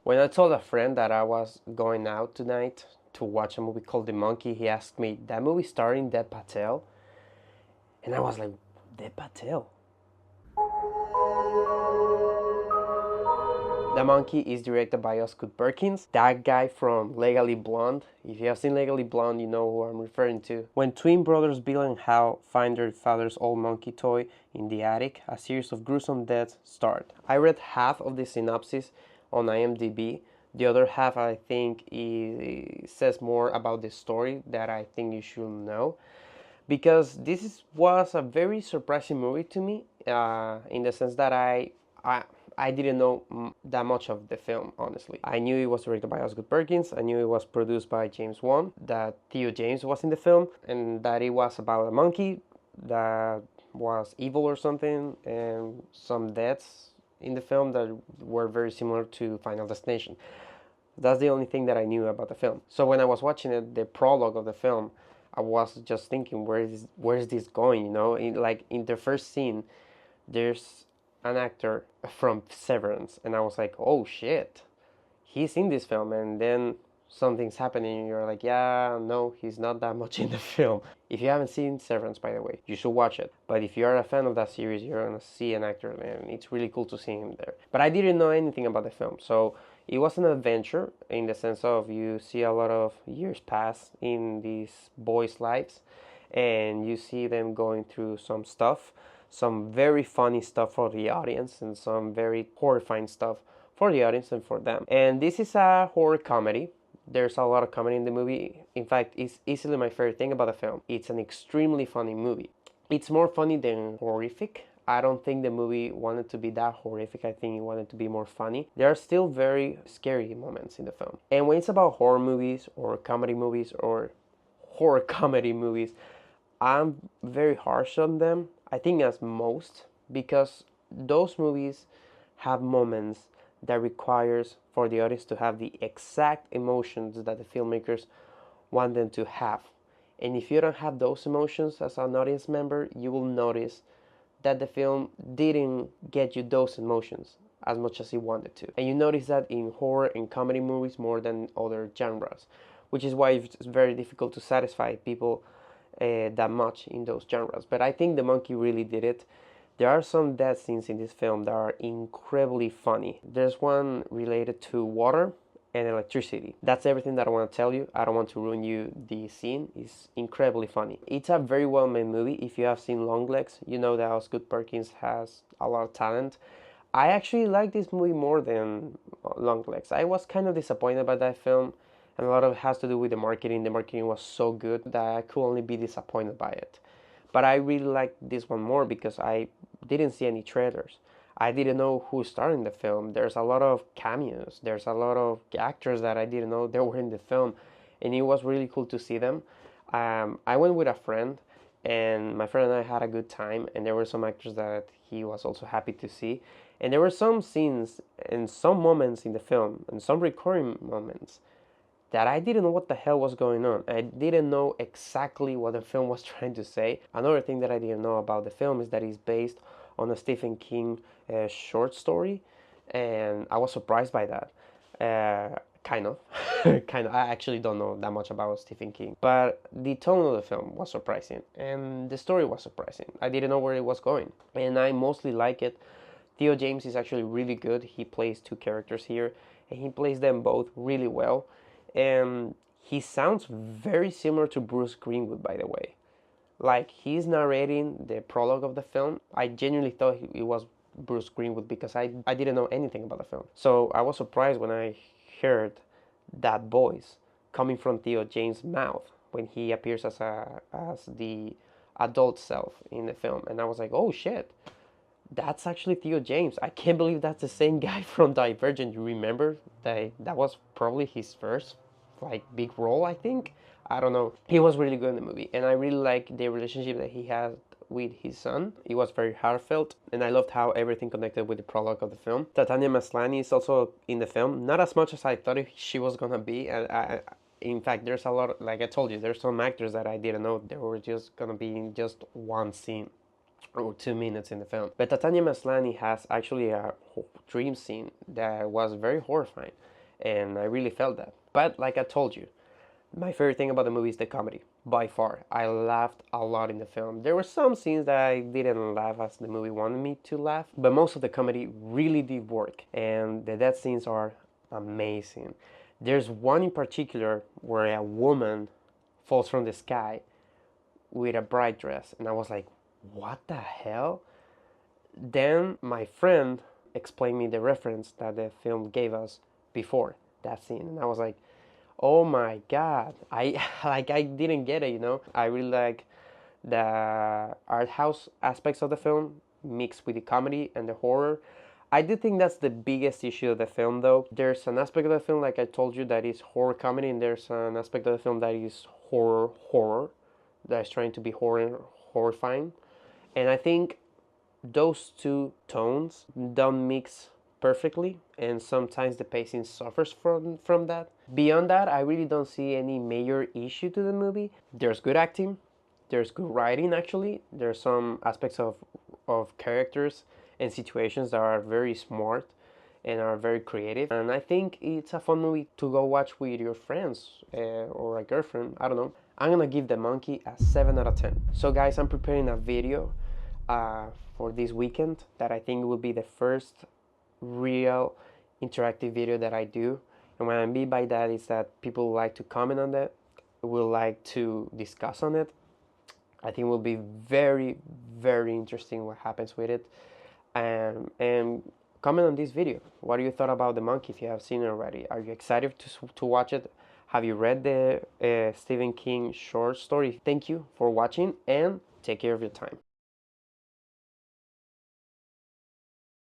When I told a friend that I was going out tonight to watch a movie called The Monkey, he asked me, that movie starring Dev Patel? And I was like, Dev Patel? The Monkey is directed by Osgood Perkins, that guy from Legally Blonde. If you have seen Legally Blonde, you know who I'm referring to. When twin brothers Bill and Hal find their father's old monkey toy in the attic, a series of gruesome deaths start. I read half of the synopsis on IMDb. The other half, I think, says more about the story that I think you should know. Because was a very surprising movie to me, in the sense that I didn't know that much of the film, honestly. I knew it was directed by Osgood Perkins, I knew it was produced by James Wan, that Theo James was in the film, and that it was about a monkey that was evil or something, and some deaths in the film that were very similar to Final Destination. That's the only thing that I knew about the film. So when I was watching it, the prologue of the film, I was just thinking, where is this going? You know, in the first scene, there's an actor from Severance, and I was like, oh shit, he's in this film. And then something's happening, and you're like, yeah, no, he's not that much in the film. If you haven't seen Severance, by the way, you should watch it. But if you are a fan of that series, you're gonna see an actor, and it's really cool to see him there. But I didn't know anything about the film, so it was an adventure in the sense of you see a lot of years pass in these boys' lives, and you see them going through some very funny stuff for the audience, and some very horrifying stuff for the audience and for them. And this is a horror comedy. There's a lot of comedy in the movie. In fact, it's easily my favorite thing about the film. It's an extremely funny movie. It's more funny than horrific. I don't think the movie wanted to be that horrific. I think it wanted to be more funny. There are still very scary moments in the film. And when it's about horror movies or comedy movies or horror comedy movies, I'm very harsh on them. I think as most, because those movies have moments that requires for the audience to have the exact emotions that the filmmakers want them to have. And if you don't have those emotions as an audience member, you will notice that the film didn't get you those emotions as much as it wanted to. And you notice that in horror and comedy movies more than other genres, which is why it's very difficult to satisfy people that much in those genres. But I think The Monkey really did it. There are some death scenes in this film that are incredibly funny. There's one related to water and electricity. That's everything that I want to tell you. I don't want to ruin you the scene. It's incredibly funny. It's a very well made movie. If you have seen Longlegs, you know that Osgood Perkins has a lot of talent. I actually like this movie more than Longlegs. I was kind of disappointed by that film, and a lot of it has to do with the marketing. The marketing was so good that I could only be disappointed by it. But I really like this one more because I didn't see any trailers. I didn't know who starred in the film. There's a lot of cameos. There's a lot of actors that I didn't know they were in the film, and it was really cool to see them. I went with a friend, and my friend and I had a good time, and there were some actors that he was also happy to see. And there were some scenes and some moments in the film, and some recurring moments, that I didn't know what the hell was going on. I didn't know exactly what the film was trying to say. Another thing that I didn't know about the film is that it's based on a Stephen King short story, and I was surprised by that. Kind of. Kind of. I actually don't know that much about Stephen King, but the tone of the film was surprising, and the story was surprising. I didn't know where it was going, and I mostly like it. Theo James is actually really good. He plays two characters here, and he plays them both really well. And he sounds very similar to Bruce Greenwood, by the way. Like, he's narrating the prologue of the film. I genuinely thought it was Bruce Greenwood because I didn't know anything about the film. So I was surprised when I heard that voice coming from Theo James' mouth when he appears as the adult self in the film. And I was like, oh shit, that's actually Theo James. I can't believe that's the same guy from Divergent. You remember that was probably his first big role, I think. I don't know. He was really good in the movie, and I really like the relationship that he had with his son. It was very heartfelt, and I loved how everything connected with the prologue of the film. Tatiana Maslany is also in the film, not as much as I thought she was gonna be. In fact, there's a lot, like I told you, there's some actors that I didn't know they were just gonna be in just one scene or 2 minutes in the film. But Tatiana Maslany has actually a dream scene that was very horrifying. and I really felt that. But like I told you, my favorite thing about the movie is the comedy. By far, I laughed a lot in the film. There were some scenes that I didn't laugh as the movie wanted me to laugh, but most of the comedy really did work, and the death scenes are amazing. There's one in particular where a woman falls from the sky with a bright dress, and I was like, what the hell? Then my friend explained me the reference that the film gave us before that scene, and I was like, oh my god, I like I didn't get it, you know. I really like the art house aspects of the film mixed with the comedy and the horror. I do think that's the biggest issue of the film, though. There's an aspect of the film, like I told you, that is horror comedy, and there's an aspect of the film that is horror, that is trying to be horrifying. And I think those two tones don't mix perfectly, and sometimes the pacing suffers from that. Beyond that, I really don't see any major issue to the movie. There's good acting, there's good writing actually. There's some aspects of characters and situations that are very smart and are very creative. And I think it's a fun movie to go watch with your friends or a girlfriend. I don't know. I'm gonna give The Monkey a 7 out of 10. So guys, I'm preparing a video uh, for this weekend that I think will be the first real interactive video that I do. And what I mean by that is that people like to comment on that, will like to discuss on it. I think it will be very, very interesting what happens with it. And comment on this video. What do you thought about The Monkey if you have seen it already? Are you excited to watch it? Have you read the Stephen King short story? Thank you for watching and take care of your time.